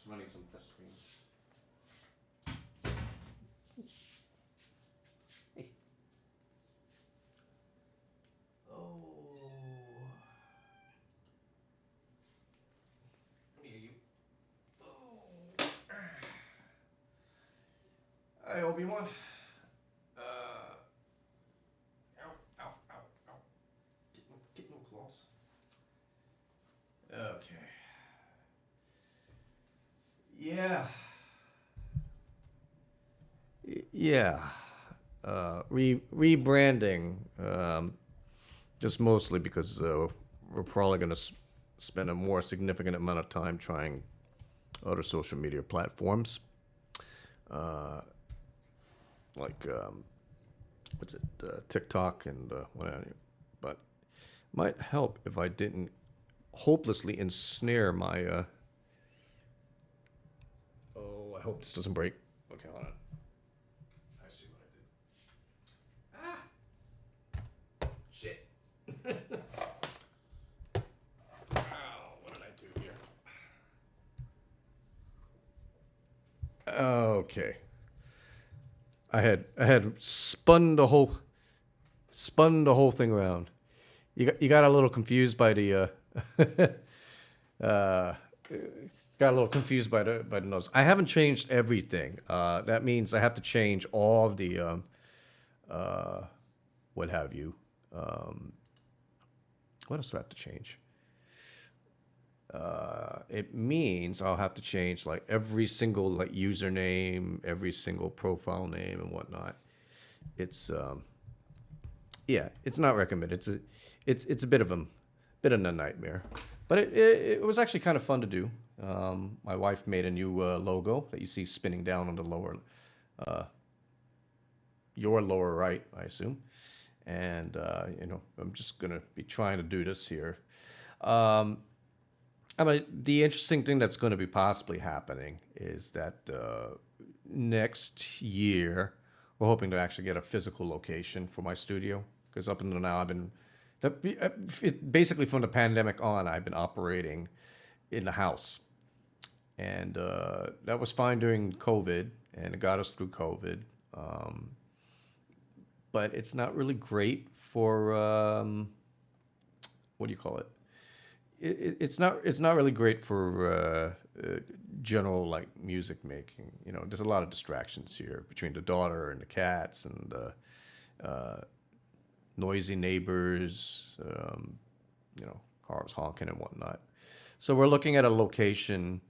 just running some test screens. Hey. Oh. Come here, you. Oh. Hi, Obi-Wan. Ow, ow, ow, ow. Get no claws. Okay. Yeah. Yeah. Rebranding. Just mostly because we're probably going to spend a more significant amount of time trying other social media platforms. Like, what's it? TikTok and what have you. But it might help if I didn't hopelessly ensnare my. Oh, I hope this doesn't break. Okay, hold on. I see what I did. Ah! Shit. Ow, what did I do here? Okay. I had spun the whole thing around. You got a little confused by the uh, got a little confused by the notes. I haven't changed everything. That means I have to change all of the what have you. What else do I have to change? It means I'll have to change like every single like username, every single profile name and whatnot. It's yeah, it's not recommended. It's a bit of a nightmare, but it was actually kind of fun to do. My wife made a new logo that you see spinning down on the lower, your lower right, I assume, and I'm just gonna be trying to do this here. Um, I mean, the interesting thing that's going to be possibly happening is that next year we're hoping to actually get a physical location for my studio because up until now I've been basically from the pandemic on I've been operating in the house, and that was fine during COVID and it got us through COVID. Um, but it's not really great for what do you call it? It's not really great for general like music making. There's a lot of distractions here between the daughter and the cats and noisy neighbors, cars honking and whatnot. So we're looking at a location,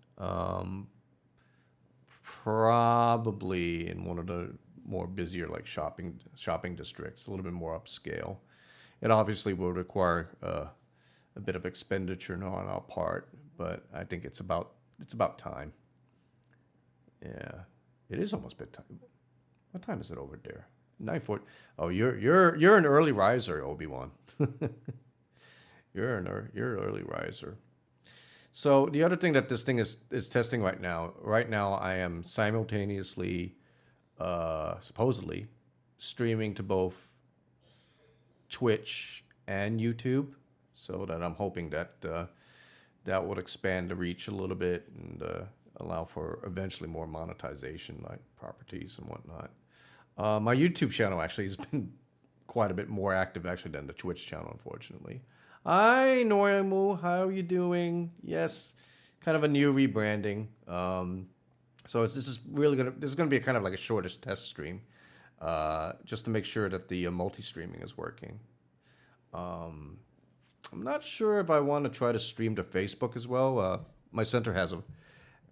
probably in one of the more busier like shopping districts, a little bit more upscale. It obviously will require a bit of expenditure on our part, but I think it's about time. Yeah, it is almost bedtime. What time is it over there? 9:40. Oh, you're an early riser, Obi-Wan. You're an early riser. So the other thing that this thing is testing right now. Right now, I am simultaneously, supposedly, streaming to both Twitch and YouTube, so that I'm hoping that that would expand the reach a little bit and allow for eventually more monetization, like properties and whatnot. My YouTube channel actually has been quite a bit more active actually than the Twitch channel, unfortunately. Hi, Normu, how are you doing? Yes, kind of a new rebranding. So this is gonna be a kind of like a shortest test stream, just to make sure that the multi-streaming is working. Um, I'm not sure if I want to try to stream to Facebook as well. My center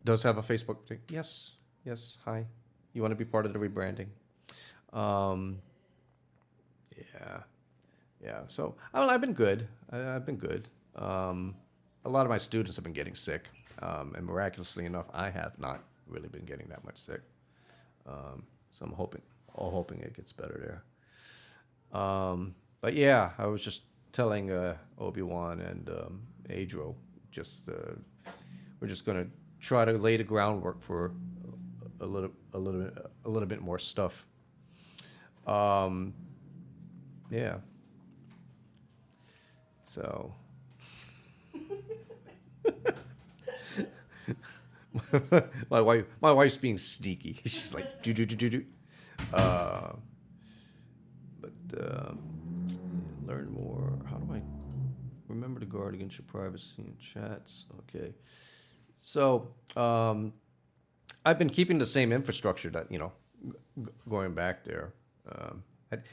does have a Facebook thing. Yes, yes. Hi, you want to be part of the rebranding? Um, yeah, yeah. So I've been good. I've been good. A lot of my students have been getting sick, and miraculously enough, I have not really been getting that much sick. So I'm hoping it gets better there. But yeah, I was just telling Obi-Wan and Adro, just we're just gonna try to lay the groundwork for a little bit more stuff. Um, yeah. So My wife's being sneaky. She's like, do do do do do. Uh, but learn more. How do I remember to guard against your privacy in chats? Okay. So I've been keeping the same infrastructure that going back there.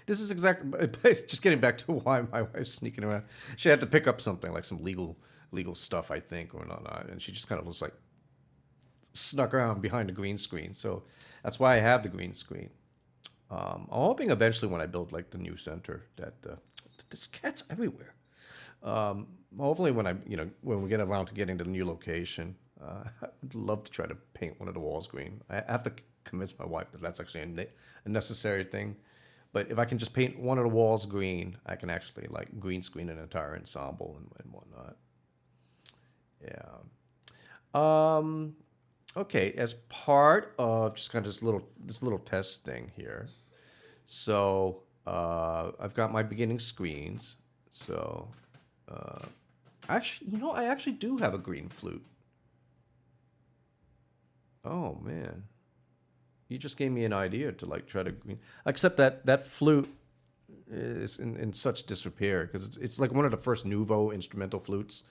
This is exactly just getting back to why my wife's sneaking around. She had to pick up something like some legal stuff, I think, or not, and she just kind of was like snuck around behind the green screen. So that's why I have the green screen. I'm hoping eventually when I build like the new center that this cat's everywhere. Hopefully when we get around to getting to the new location, I would love to try to paint one of the walls green. I have to convince my wife that that's actually a necessary thing. But if I can just paint one of the walls green, I can actually like green screen an entire ensemble and whatnot. Yeah. Okay, as part of just kind of this little test thing here. So I've got my beginning screens. So actually, I actually do have a green flute. Oh man, you just gave me an idea to like try to green. Except that flute is in such disrepair because it's like one of the first nouveau instrumental flutes,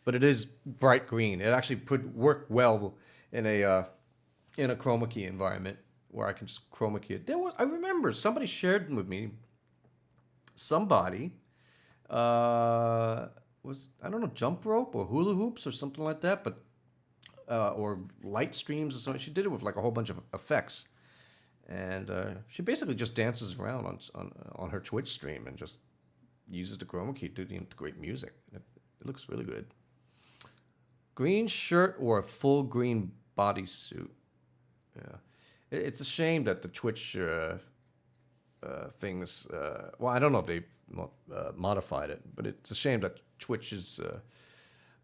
but it is bright green. It actually would work well in a chroma key environment where I can just chroma key it. I remember somebody shared with me. Somebody was, I don't know, jump rope or hula hoops or something like that, but or light streams or something. She did it with like a whole bunch of effects, and she basically just dances around on her Twitch stream and just uses the chroma key to integrate music. It looks really good. Green shirt or a full green bodysuit. Yeah, it's a shame that the Twitch things. Well, I don't know if they modified it, but it's a shame that Twitch's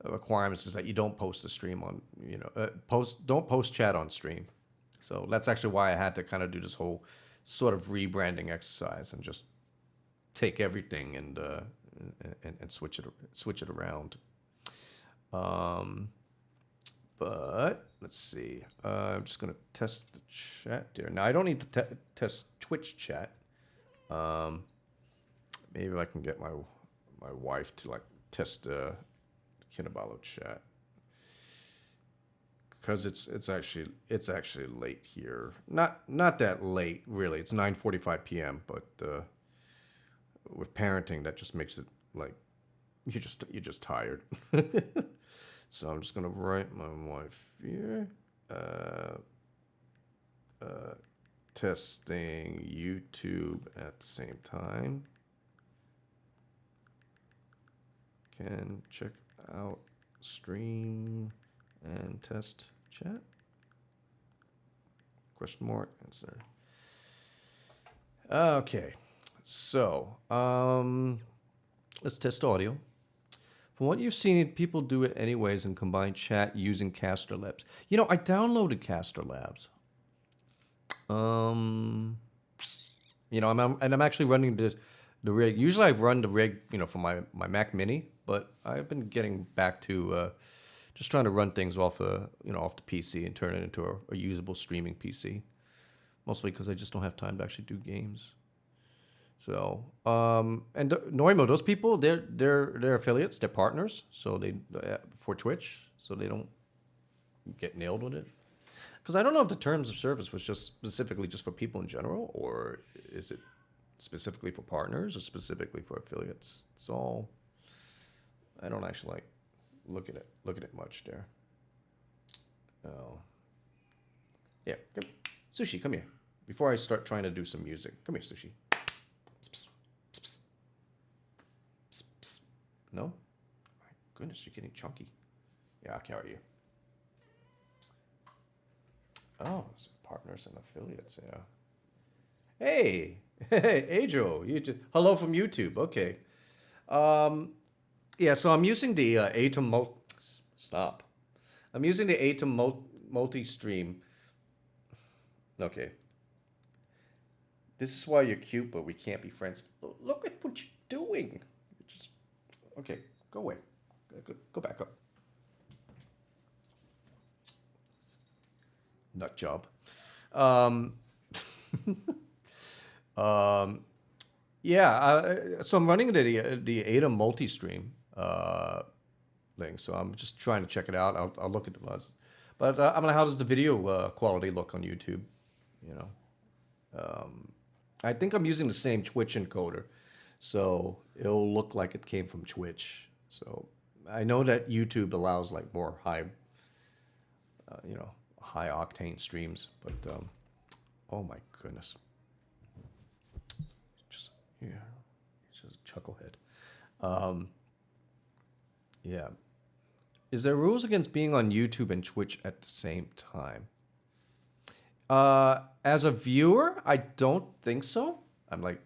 requirements is that you don't post the stream on, don't post chat on stream. So that's actually why I had to kind of do this whole sort of rebranding exercise and just take everything and switch it around. But let's see. I'm just gonna test the chat there. Now I don't need to test Twitch chat. Maybe I can get my wife to like test Kinabalu chat because it's actually late here. Not that late really. It's 9:45 p.m. But with parenting, that just makes it like you're just tired. So I'm just gonna write my wife here. Testing YouTube at the same time. Can check out stream and test chat? Question mark answer. Okay, so let's test audio. From what you've seen, people do it anyways and combine chat using Caster Labs. I downloaded Caster Labs. I'm actually running the rig. Usually I run the rig, for my Mac Mini, but I've been getting back to just trying to run things off the PC and turn it into a usable streaming PC. Mostly because I just don't have time to actually do games. So, and Noimo, those people, they're affiliates, they're partners, so they for Twitch, so they don't get nailed with it. Because I don't know if the terms of service was just specifically just for people in general, or is it specifically for partners or specifically for affiliates? It's all. I don't actually like look at it much there. Oh, yeah. Sushi, come here. Before I start trying to do some music, come here, Sushi. No? My goodness, you're getting chunky. Yeah, I'll carry you. Oh, it's partners and affiliates, yeah. Hey, Adro, hello from YouTube. Okay. Yeah, so I'm using the Atom Stop. I'm using the Atom multi-stream. Okay. This is why you're cute, but we can't be friends. Look at what you're doing. Just okay. Go away. Go back up. nut job. Um, um, yeah, so I'm running the Ada multi-stream thing, so I'm just trying to check it out. I'll look at the buzz, but I mean, how does the video quality look on YouTube? You know, I think I'm using the same Twitch encoder, so it'll look like it came from Twitch. So I know that YouTube allows like more high, high octane streams, but oh my goodness, just yeah, just a chucklehead. Um, yeah, is there rules against being on YouTube and Twitch at the same time? As a viewer, I don't think so. I'm like,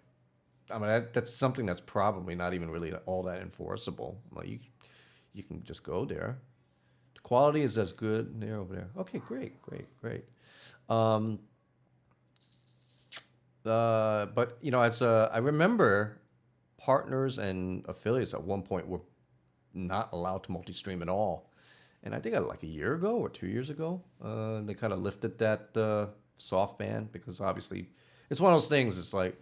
I mean, that's something that's probably not even really all that enforceable. Like you can just go there. The quality is as good there over there. Okay, great, great, great. Um, but as I remember, partners and affiliates at one point were not allowed to multi-stream at all, and I think like a year ago or 2 years ago, they kind of lifted that soft ban because obviously it's one of those things. It's like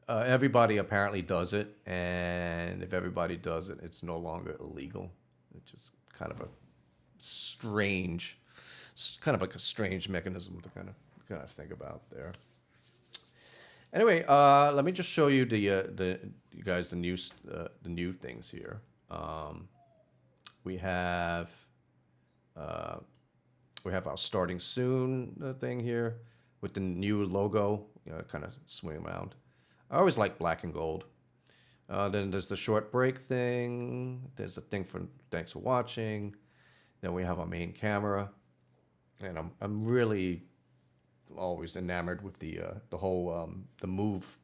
everybody apparently does it, and if everybody does it, it's no longer illegal. It's just kind of a strange, kind of like a strange mechanism to kind of think about there. Anyway, let me just show you the you guys the new things here. We have our starting soon thing here with the new logo. Kind of swing around. I always like black and gold. Then there's the short break thing. There's a thing for thanks for watching. Then we have our main camera, and I'm really always enamored with the whole the move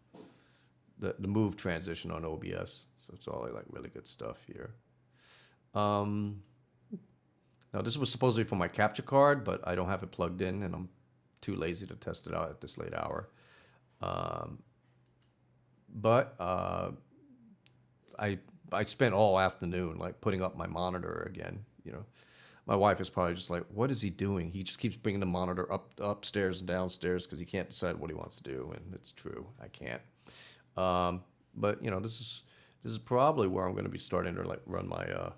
transition on OBS. So it's all like really good stuff here. Now this was supposed to be for my capture card, but I don't have it plugged in, and I'm too lazy to test it out at this late hour. But I spent all afternoon like putting up my monitor again. My wife is probably just like, "What is he doing? He just keeps bringing the monitor upstairs and downstairs because he can't decide what he wants to do." And it's true, I can't. But this is probably where I'm going to be starting to like run my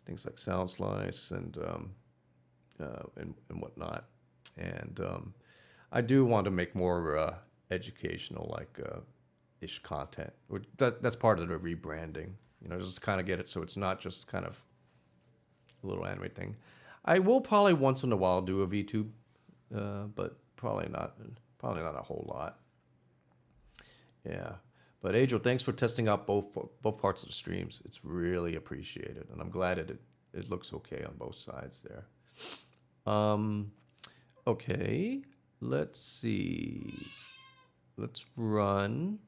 things like Sound Slice and whatnot. And I do want to make more educational like ish content. That's part of the rebranding. Just kind of get it so it's not just kind of a little anime thing. I will probably once in a while do a VTube, but probably not a whole lot. Yeah. But Adriel, thanks for testing out both parts of the streams. It's really appreciated, and I'm glad it looks okay on both sides there. Okay, let's see. Let's play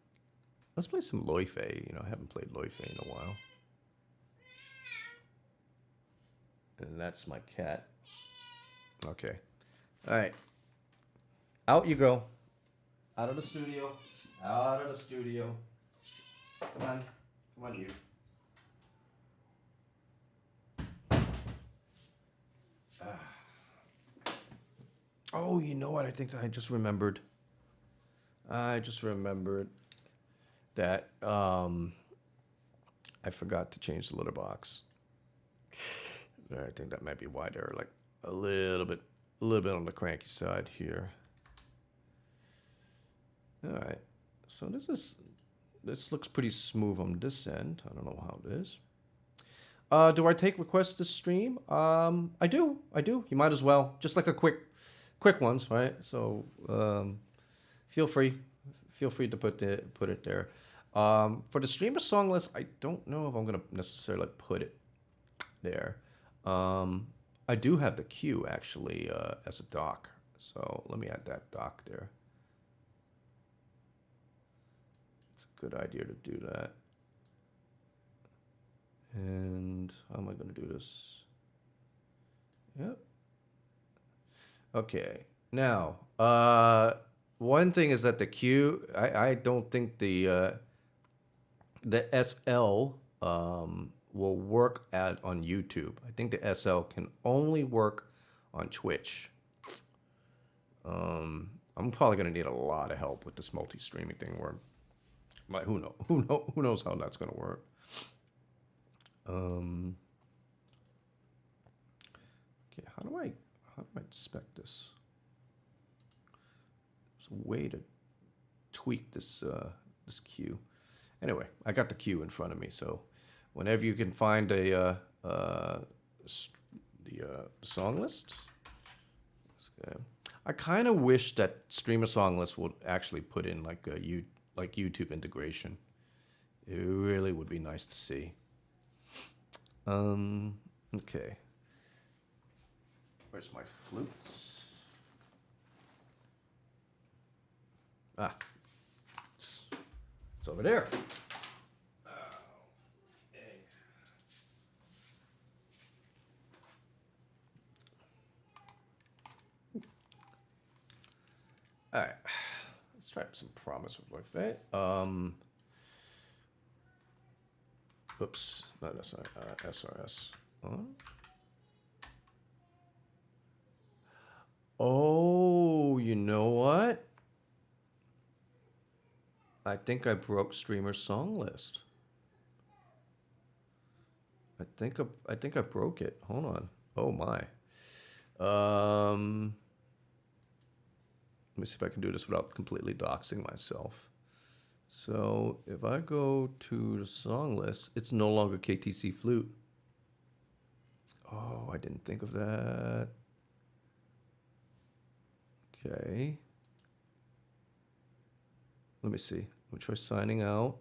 some Loife. I haven't played Loife in a while. And that's my cat. Okay. All right. Out you go. Out of the studio. Out of the studio. Come on. Come on, you. Oh, you know what? I think that I just remembered. That I forgot to change the litter box. I think that might be why they're like a little bit on the cranky side here. All right. So this looks pretty smooth on this end. I don't know how it is. Do I take requests to stream? I do. You might as well. Just like a quick ones, right? So feel free to put it there. For the streamer song list, I don't know if I'm gonna necessarily put it there. I do have the queue actually as a doc, so let me add that doc there. It's a good idea to do that. And how am I going to do this? Yep. Okay. Now, one thing is that the queue, I don't think the SL will work on YouTube. I think the SL can only work on Twitch. I'm probably gonna need a lot of help with this multi-streaming thing. Where, like, who knows how that's gonna work. Um, okay, how do I spec this? There's a way to tweak this queue. Anyway, I got the queue in front of me, so whenever you can find the song list. Okay. I kind of wish that streamer song list would actually put in like like YouTube integration. It really would be nice to see. Okay. Where's my flutes? Ah, it's over there. All right, let's try some promise with my fate. Oops, not SRS. Huh? Oh, you know what? I think I broke streamer song list. I think I broke it. Hold on. Oh my. Let me see if I can do this without completely doxing myself. So if I go to the song list, it's no longer KTC Flute. Oh, I didn't think of that. Okay. Let me see. Let me try signing out.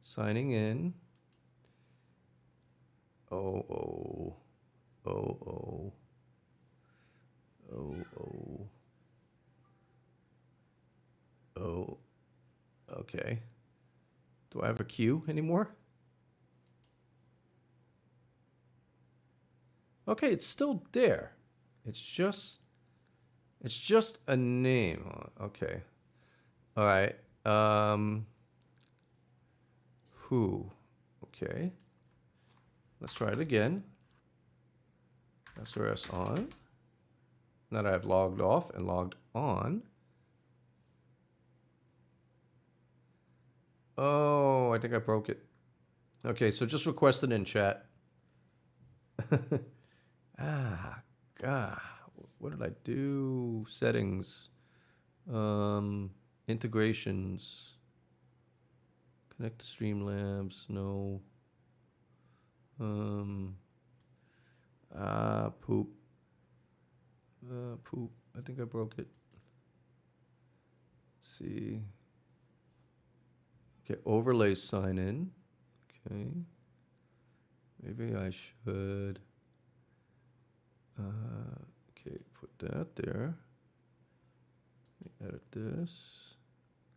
Signing in. Oh, oh. Oh, oh. Oh, oh. Oh. Okay. Do I have a queue anymore? Okay, it's still there. It's just a name. Okay. All right. Who? Okay. Let's try it again. SRS on. Now that I've logged off and logged on. Oh, I think I broke it. Okay, so just request it in chat. Ah, God. What did I do? Settings. Integrations. Connect to Streamlabs. No. Poop. Poop. I think I broke it. Let's see. Okay, overlays sign in. Okay. Maybe I should. Okay, put that there. Let me edit this.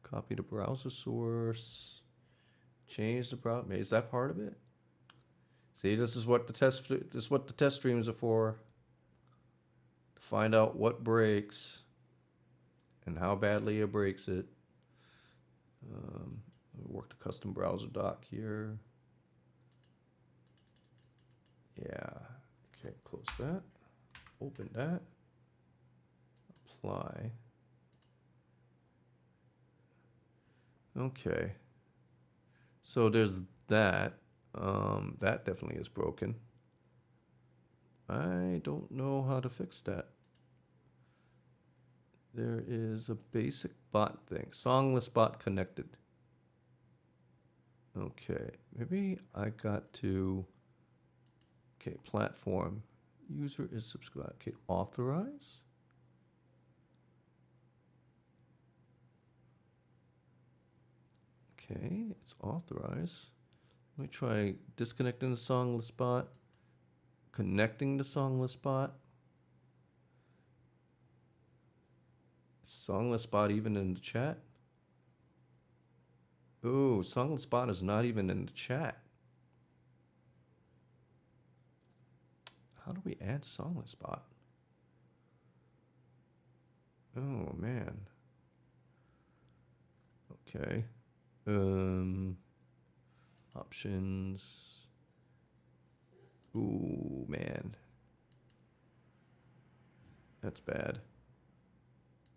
Copy the browser source. Change the browser. Is that part of it? See, this is what the test streams are for. To find out what breaks and how badly it breaks it. Work the custom browser doc here. Yeah. Okay, close that. Open that. Apply. Okay. So there's that. That definitely is broken. I don't know how to fix that. There is a basic bot thing. Songless bot connected. Okay, maybe I got to. Okay, platform. User is subscribed. Okay, authorize. Okay, it's authorized. Let me try disconnecting the songless bot. Connecting the songless bot. Songless bot even in the chat? Ooh, songless bot is not even in the chat. How do we add songless bot? Oh man. Okay. Options. Ooh man. That's bad.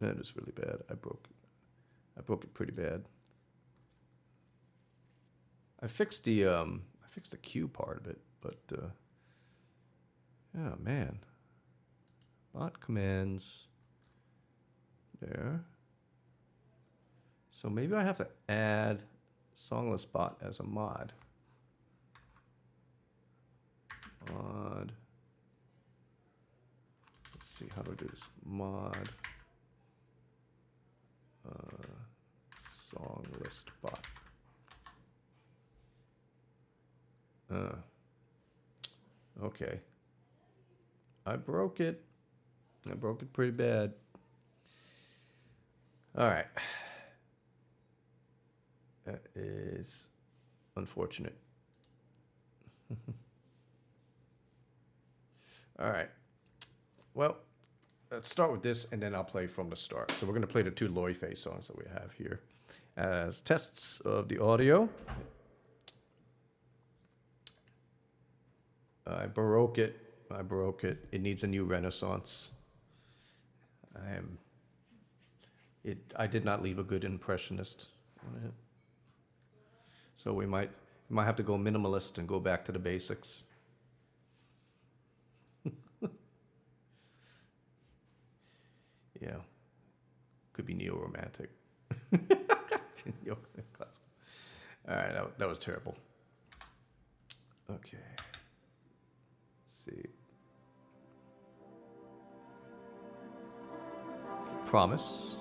That is really bad. I broke it pretty bad. I fixed the Q part of it, but oh man. Bot commands there. So maybe I have to add songless bot as a mod. Mod. Let's see how to do this. Mod. Song list bot. Okay. I broke it. I broke it pretty bad. All right. That is unfortunate. All right. Well, let's start with this, and then I'll play from the start. So we're going to play the two Loy Face songs that we have here as tests of the audio. I broke it. It needs a new renaissance. I did not leave a good impressionist on it. So we might have to go minimalist and go back to the basics. Yeah. Could be neo-romantic. All right, that was terrible. Okay. Let's see. Promise.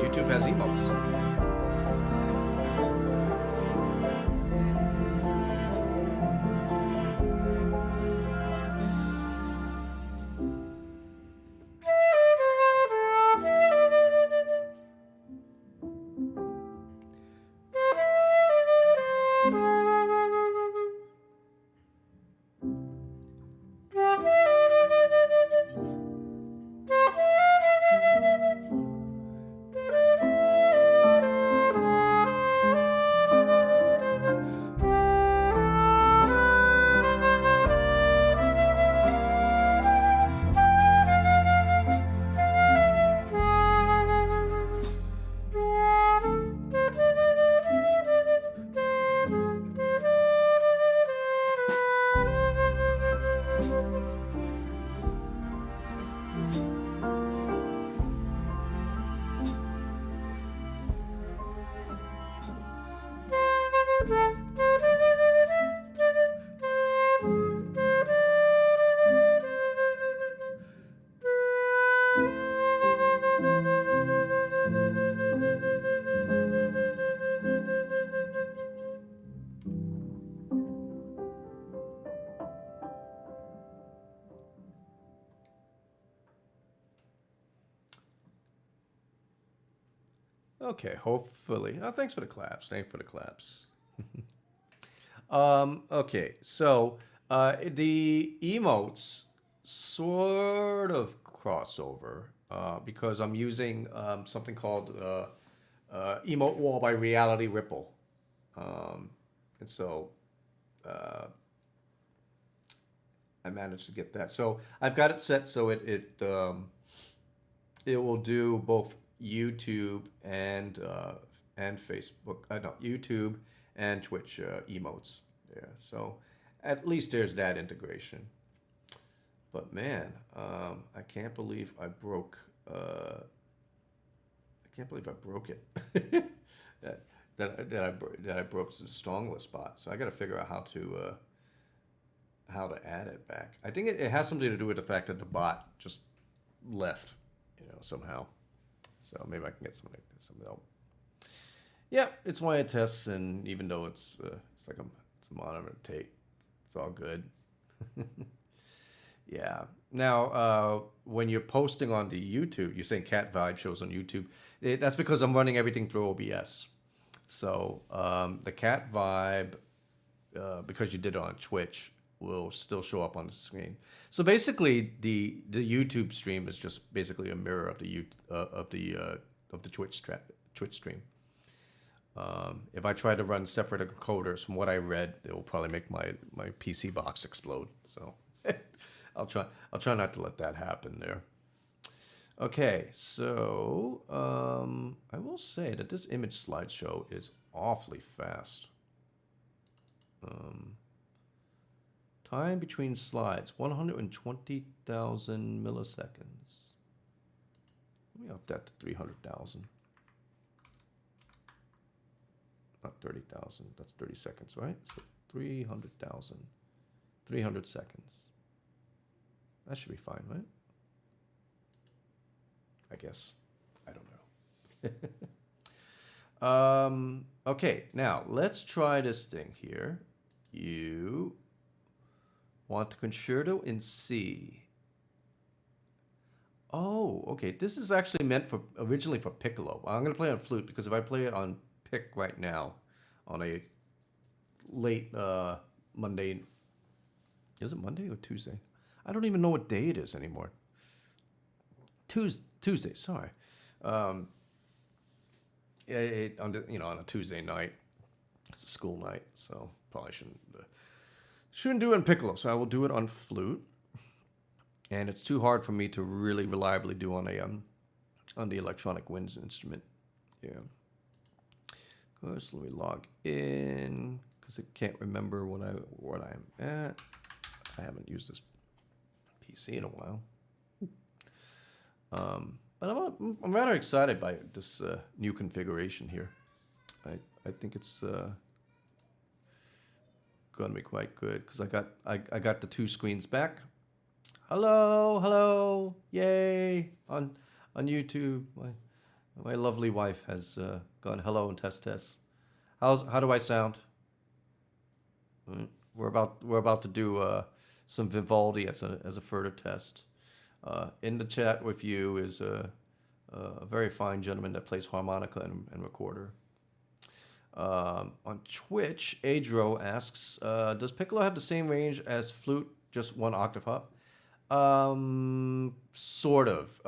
YouTube has emotes. Okay, hopefully. Oh, thanks for the claps. Thanks for the claps. Okay, so the emotes sort of crossover because I'm using something called Emote Wall by Reality Ripple. Um, and so uh, I managed to get that. So I've got it set so it will do both YouTube and Facebook. No, YouTube and Twitch emotes. Yeah, so at least there's that integration. But man, I can't believe I broke. I can't believe I broke it. that that I broke the strong list spot. So I got to figure out how to add it back. I think it has something to do with the fact that the bot just left, somehow. So maybe I can get some help. Yeah, it's one of the tests, and even though it's like it's a monitor tape, it's all good. Yeah. Now, when you're posting on the YouTube, you're saying Cat Vibe shows on YouTube. That's because I'm running everything through OBS. So the Cat Vibe, because you did it on Twitch, will still show up on the screen. So basically, the YouTube stream is just basically a mirror of the Twitch stream. If I try to run separate encoders, from what I read, it will probably make my PC box explode. So I'll try not to let that happen there. Okay, so I will say that this image slideshow is awfully fast. Time between slides, 120,000 milliseconds. Let me up that to 300,000. Not 30,000, that's 30 seconds, right? So 300,000, 300 seconds. That should be fine, right? I guess. I don't know. Okay, now let's try this thing here. You want the concerto in C. Oh, okay. This is actually meant originally for piccolo. I'm going to play on flute because if I play it on pick right now on a late Monday. Is it Monday or Tuesday? I don't even know what day it is anymore. Tuesday, sorry. On a Tuesday night. It's a school night, so probably shouldn't do it in piccolo. So I will do it on flute, and it's too hard for me to really reliably do on the electronic winds instrument. Yeah. Of course, let me log in because I can't remember what I'm at. I haven't used this PC in a while. But I'm rather excited by this new configuration here. I think it's going to be quite good because I got the two screens back. Hello, yay on YouTube. My lovely wife has gone hello and test. How do I sound? We're about to do some Vivaldi as a further test. In the chat with you is a very fine gentleman that plays harmonica and recorder. On Twitch, Adro asks, does piccolo have the same range as flute, just one octave up? Sort of.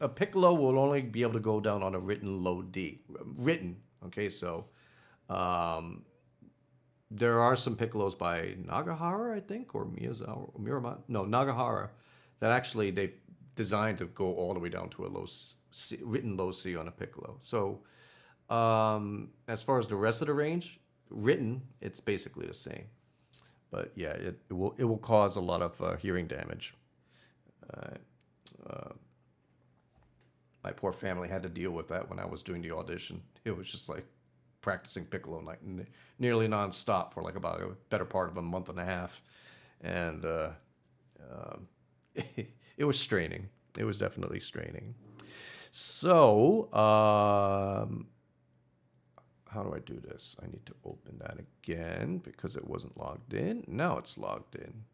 A piccolo will only be able to go down on a written low D. Written, okay, so there are some piccolos by Nagahara, I think, or Miyamoto. No, Nagahara, that actually they've designed to go all the way down to a written low C on a piccolo. So as far as the rest of the range, written, it's basically the same. But yeah, it will cause a lot of hearing damage. My poor family had to deal with that when I was doing the audition. It was just like practicing piccolo night nearly nonstop for like about a better part of a month and a half, and it was straining. It was definitely straining. So how do I do this? I need to open that again because it wasn't logged in. Now it's logged in.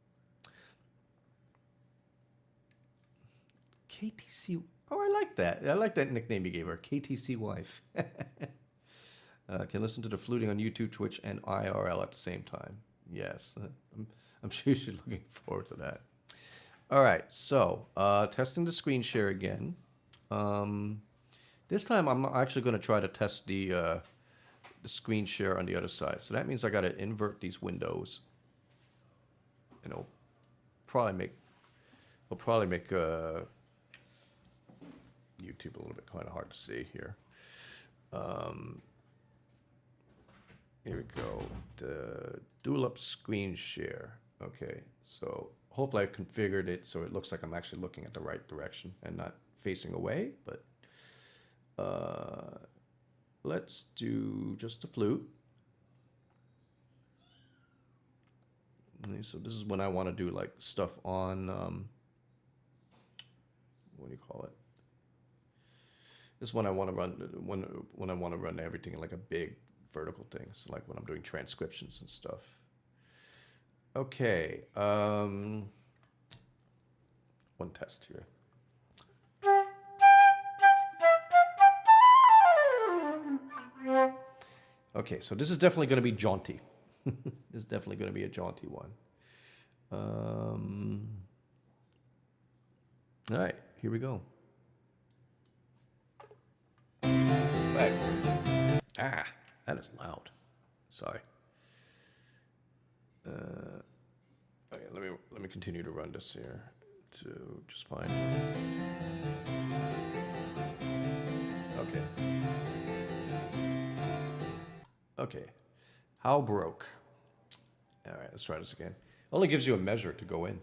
KTC. Oh, I like that. I like that nickname you gave her, KTC Wife. Can listen to the fluting on YouTube, Twitch, and IRL at the same time. Yes, I'm sure she's looking forward to that. All right, so testing the screen share again. This time I'm actually going to try to test the screen share on the other side. So that means I got to invert these windows. And it'll probably make YouTube a little bit kind of hard to see here. Here we go. The dual up screen share. Okay, so hopefully I configured it so it looks like I'm actually looking at the right direction and not facing away. But let's do just the flute. So this is when I want to do like stuff on what do you call it? This is when I want to run when I want to run everything in like a big vertical thing. So like when I'm doing transcriptions and stuff. Okay. One test here. Okay, so this is definitely going to be jaunty. This is definitely going to be a jaunty one. All right, here we go. Right. Ah, that is loud. Sorry. Okay, let me continue to run this here to just fine. Okay. Okay. How broke? All right, let's try this again. Only gives you a measure to go in.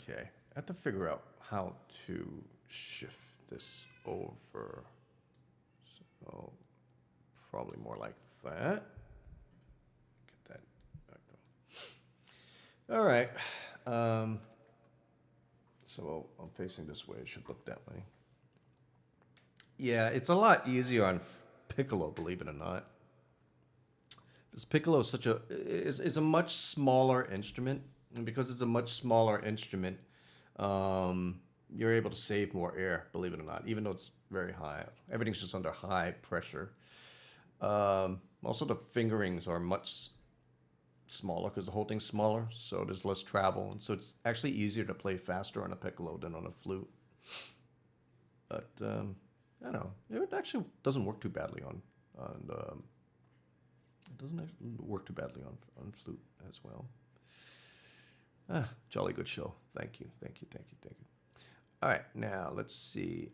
Okay, I have to figure out how to shift this over. So probably more like that. Get that. All right. Um, so I'm facing this way. It should look that way. Yeah, it's a lot easier on piccolo, believe it or not. Because piccolo is is a much smaller instrument, and because it's a much smaller instrument, you're able to save more air, believe it or not, even though it's very high. Everything's just under high pressure. Also, the fingerings are much smaller because the whole thing's smaller, so there's less travel, and so it's actually easier to play faster on a piccolo than on a flute. But I don't know, it actually doesn't work too badly on it doesn't actually work too badly on flute as well. Jolly good show. Thank you, thank you, thank you, thank you. All right, now let's see.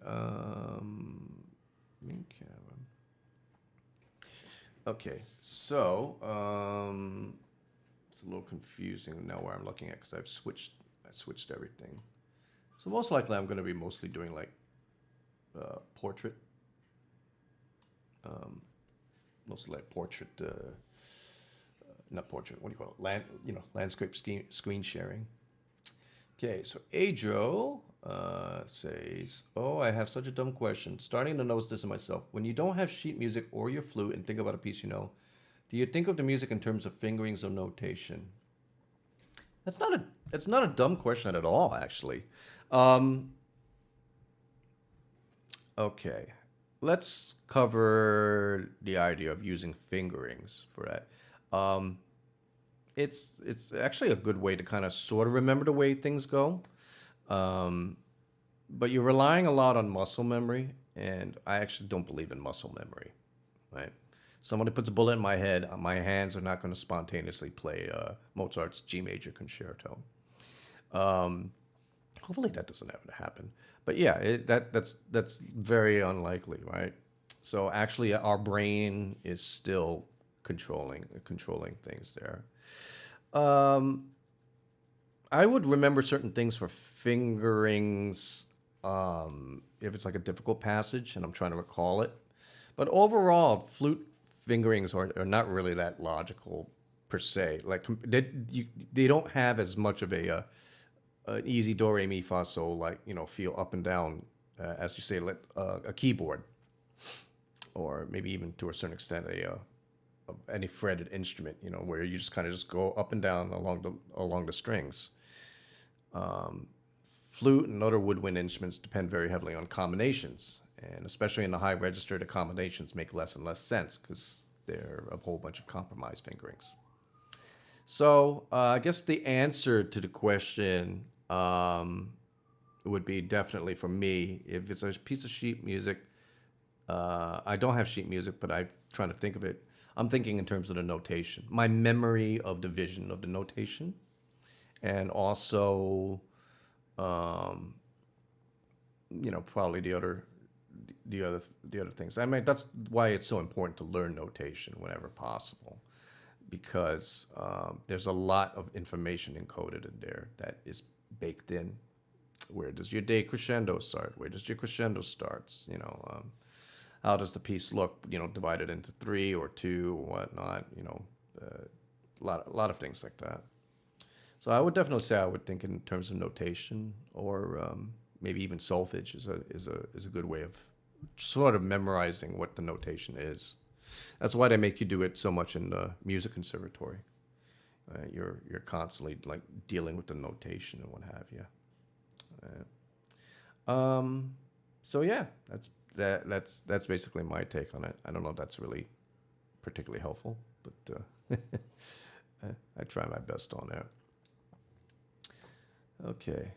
Okay, so it's a little confusing now where I'm looking at because I switched everything. So most likely I'm going to be mostly doing like portrait, mostly like portrait, not portrait. What do you call it? Landscape screen sharing. Okay, so Adro says, "Oh, I have such a dumb question. Starting to notice this in myself. When you don't have sheet music or your flute and think about a piece you know, do you think of the music in terms of fingerings or notation?" It's not a dumb question at all, actually. Okay, let's cover the idea of using fingerings for that. It's actually a good way to kind of sort of remember the way things go. But you're relying a lot on muscle memory, and I actually don't believe in muscle memory, right? Somebody puts a bullet in my head, my hands are not going to spontaneously play Mozart's G major concerto. Hopefully that doesn't ever happen. But yeah, that's very unlikely, right? So actually, our brain is still controlling things there. I would remember certain things for fingerings if it's like a difficult passage and I'm trying to recall it. But overall, flute fingerings are not really that logical per se. Like they don't have as much of an easy do re mi fa sol like feel up and down as you say a keyboard, or maybe even to a certain extent any fretted instrument, where you just kind of just go up and down along the strings. Flute and other woodwind instruments depend very heavily on combinations, and especially in the high register, the combinations make less and less sense because they're a whole bunch of compromised fingerings. So I guess the answer to the question would be definitely for me, if it's a piece of sheet music, I don't have sheet music, but I'm trying to think of it. I'm thinking in terms of the notation, my memory of the vision of the notation, and also, probably the other things. I mean, that's why it's so important to learn notation whenever possible, because there's a lot of information encoded in there that is baked in. Where does your decrescendo start? Where does your crescendo starts? How does the piece look? Divided into 3 or 2 or whatnot. A lot of things like that. So I would definitely say I would think in terms of notation, or maybe even solfege is a good way of sort of memorizing what the notation is. That's why they make you do it so much in the music conservatory. You're constantly like dealing with the notation and what have you. So yeah, that's basically my take on it. I don't know if that's really particularly helpful, but I try my best on that. Okay.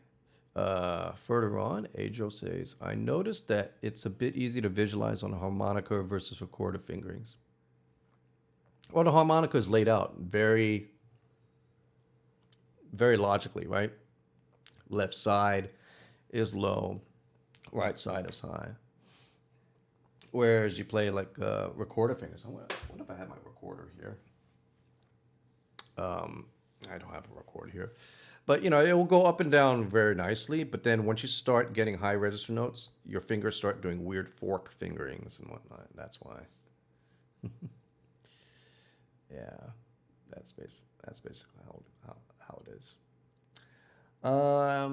Further on, Ajo says, I noticed that it's a bit easy to visualize on a harmonica versus recorder fingerings. Well, the harmonica is laid out very, very logically, right? Left side is low, right side is high. Whereas you play like recorder fingers. I wonder if I have my recorder here. I don't have a recorder here. But it will go up and down very nicely. But then once you start getting high register notes, your fingers start doing weird fork fingerings and whatnot. That's why. Yeah, that's basically how it is. All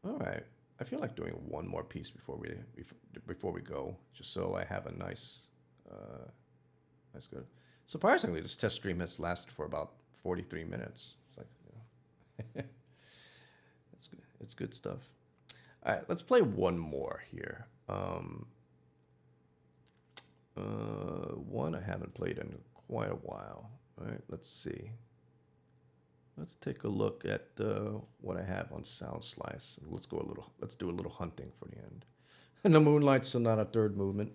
right. I feel like doing one more piece before we go, just so I have a nice, nice good. Surprisingly, this test stream has lasted for about 43 minutes. It's like, it's good. It's good stuff. All right, let's play one more here. One I haven't played in quite a while. All right, let's see. Let's take a look at what I have on Sound Slice. Let's do a little hunting for the end. And the Moonlight Sonata third movement.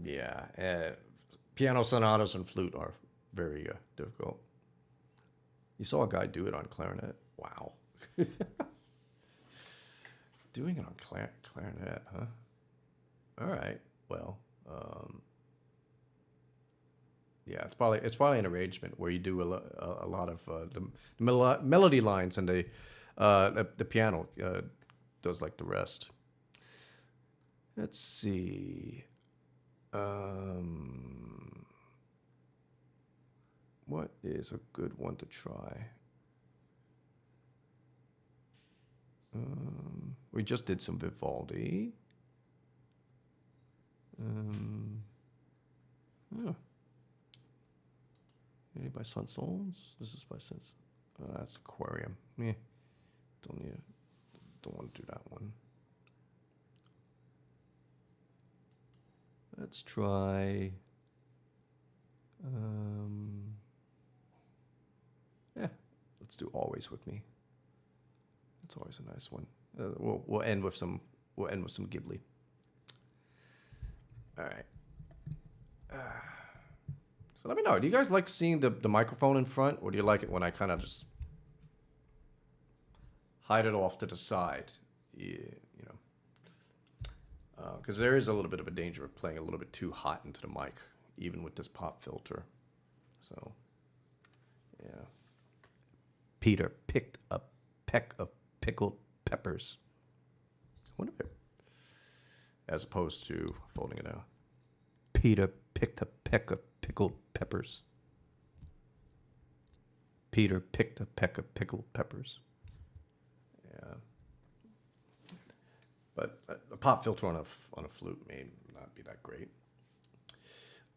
Yeah, piano sonatas and flute are very difficult. You saw a guy do it on clarinet. Wow. Doing it on clarinet, huh? All right. Well, yeah, it's probably an arrangement where you do a lot of the melody lines, and the piano does like the rest. Let's see. What is a good one to try? We just did some Vivaldi. Yeah. Any by Saint-Saëns? This is by Saint. That's Aquarium. Yeah. Don't want to do that one. Let's try. Yeah. Let's do Always With Me. That's always a nice one. We'll end with some Ghibli. All right. So let me know. Do you guys like seeing the microphone in front, or do you like it when I kind of just hide it off to the side? Yeah, because there is a little bit of a danger of playing a little bit too hot into the mic, even with this pop filter. So, yeah. Peter picked a peck of pickled peppers. I wonder if, as opposed to folding it out. Peter picked a peck of pickled peppers. Peter picked a peck of pickled peppers. Yeah. But a pop filter on a flute may not be that great.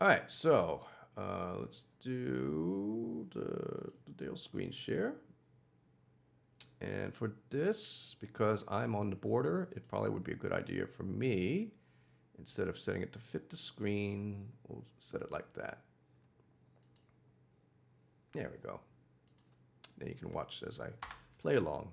All right, so let's do the Dale screen share. And for this, because I'm on the border, it probably would be a good idea for me, instead of setting it to fit the screen, we'll set it like that. There we go. Then you can watch as I play along.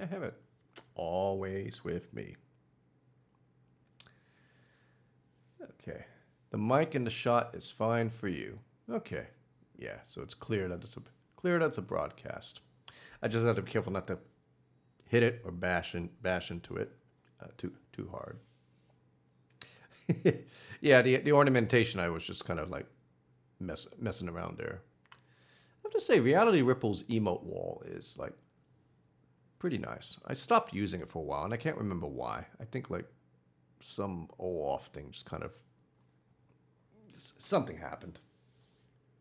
have it always with me. Okay. The mic in the shot is fine for you. Okay. Yeah, so it's clear that it's a broadcast. I just have to be careful not to hit it or bash into it too hard. Yeah, the ornamentation, I was just kind of like messing around there. I have to say, Reality Ripple's emote wall is like pretty nice. I stopped using it for a while, and I can't remember why. I think like some off thing just kind of something happened,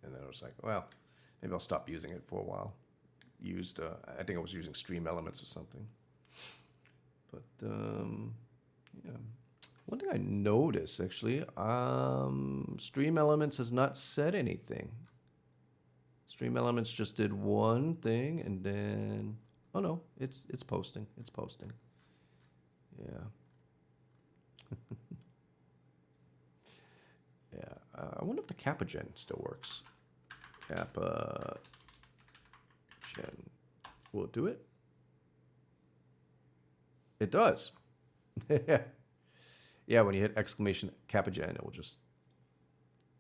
and then I was like, well, maybe I'll stop using it for a while. I think I was using Stream Elements or something. But yeah, one thing I noticed actually, Stream Elements has not said anything. Stream Elements just did one thing, and then oh no, it's posting. It's posting. Yeah. Yeah. I wonder if the Kappa Gen still works. Kappa Gen. Will it do it? It does. Yeah, when you hit exclamation Kappa Gen, it will just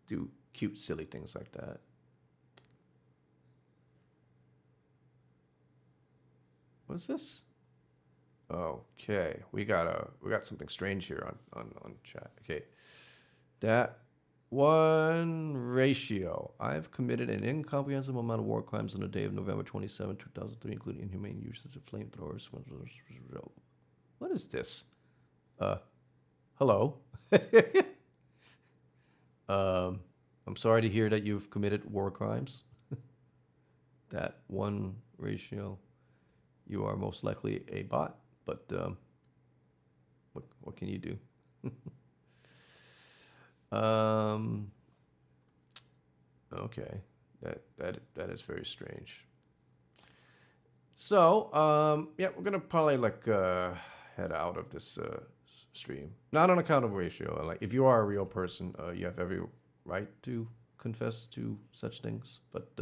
do cute, silly things like that. What's this? Okay, we got something strange here on chat. Okay, that one ratio. I've committed an incomprehensible amount of war crimes on the day of November 27, 2003, including inhumane uses of flamethrowers. What is this? Hello. I'm sorry to hear that you've committed war crimes. That one ratio. You are most likely a bot, but what can you do? Okay, that is very strange. So yeah, we're gonna probably like head out of this stream, not on account of ratio. Like, if you are a real person, you have every right to confess to such things. But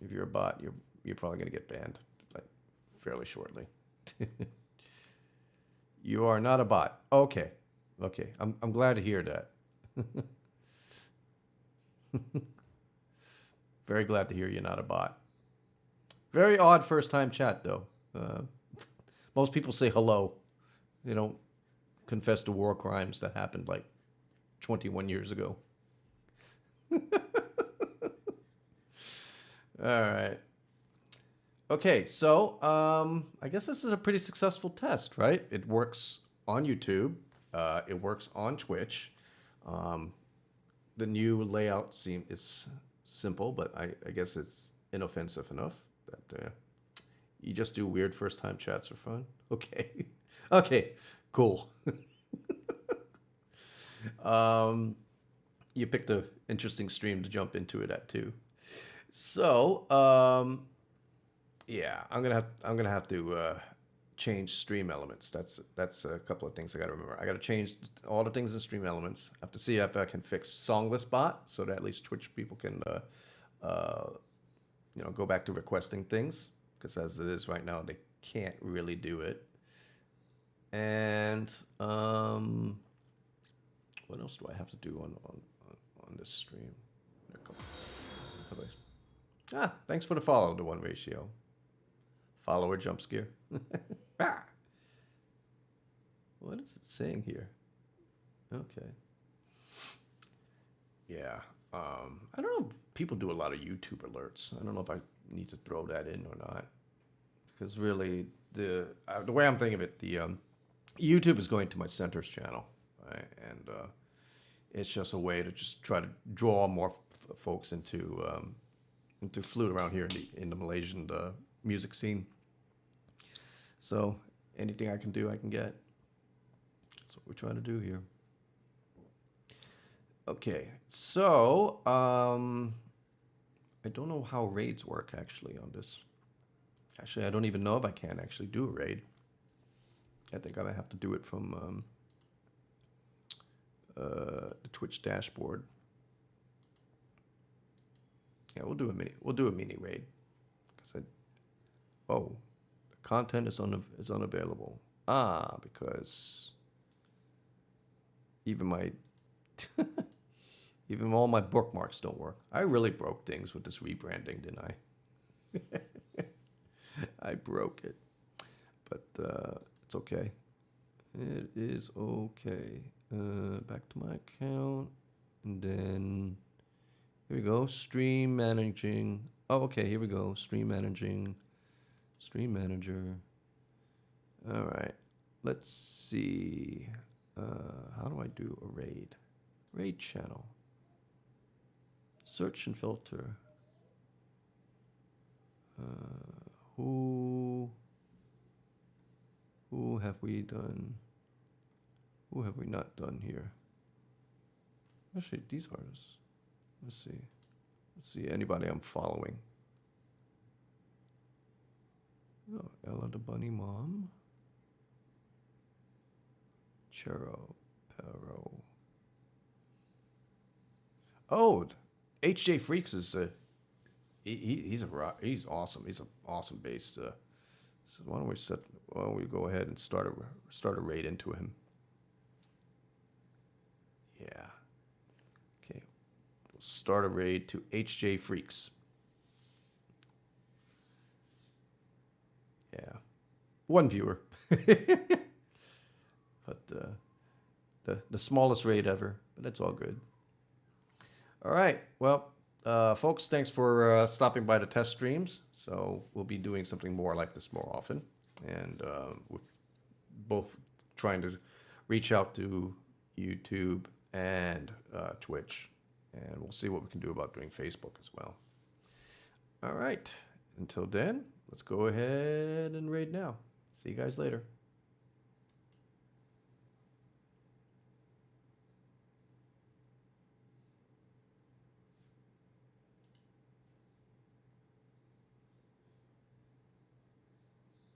if you're a bot, you're probably gonna get banned like fairly shortly. You are not a bot. Okay. I'm glad to hear that. Very glad to hear you're not a bot. Very odd first time chat though. Most people say hello. They don't confess to war crimes that happened like 21 years ago. All right. Okay, so I guess this is a pretty successful test, right? It works on YouTube. It works on Twitch. The new layout is simple, but I guess it's inoffensive enough that you just do weird first-time chats for fun. Okay. Okay, cool. You picked an interesting stream to jump into it at too. So, yeah, I'm gonna have to change Stream Elements. That's a couple of things I gotta remember. I gotta change all the things in Stream Elements. I have to see if I can fix Songless Bot so that at least Twitch people can go back to requesting things, because as it is right now, they can't really do it. And what else do I have to do on this stream? Thanks for the follow to one ratio. Follower jump scare. What is it saying here? Okay. Yeah. I don't know if people do a lot of YouTube alerts. I don't know if I need to throw that in or not. Because really, the way I'm thinking of it, the YouTube is going to my Centers channel, right? And it's just a way to just try to draw more folks into Flute around here in the Malaysian music scene. So anything I can do, I can get. That's what we're trying to do here. Okay, so I don't know how raids work actually on this. Actually, I don't even know if I can actually do a raid. I think I might have to do it from the Twitch dashboard. Yeah, we'll do a mini raid. Oh, the content is unavailable. Ah, because even my even all my bookmarks don't work. I really broke things with this rebranding, didn't I? I broke it, but it's okay. It is okay. Back to my account, and then here we go. Stream managing. Oh, okay. Here we go. Stream managing. Stream manager. All right. Let's see. How do I do a raid? Raid channel. Search and filter. Who have we done? Who have we not done here? Actually, these artists. Let's see. Let's see anybody I'm following. Oh, Ella the Bunny Mom. Chero Pero. Oh, HJ Freaks is he's awesome. He's an awesome bass. So why don't we go ahead and start a raid into him? Yeah. Okay. We'll start a raid to HJ Freaks. Yeah. One viewer. But the smallest raid ever, but that's all good. All right. Well, folks, thanks for stopping by the test streams. So we'll be doing something more like this more often. And we're both trying to reach out to YouTube and Twitch. And we'll see what we can do about doing Facebook as well. All right. Until then, let's go ahead and raid now. See you guys later.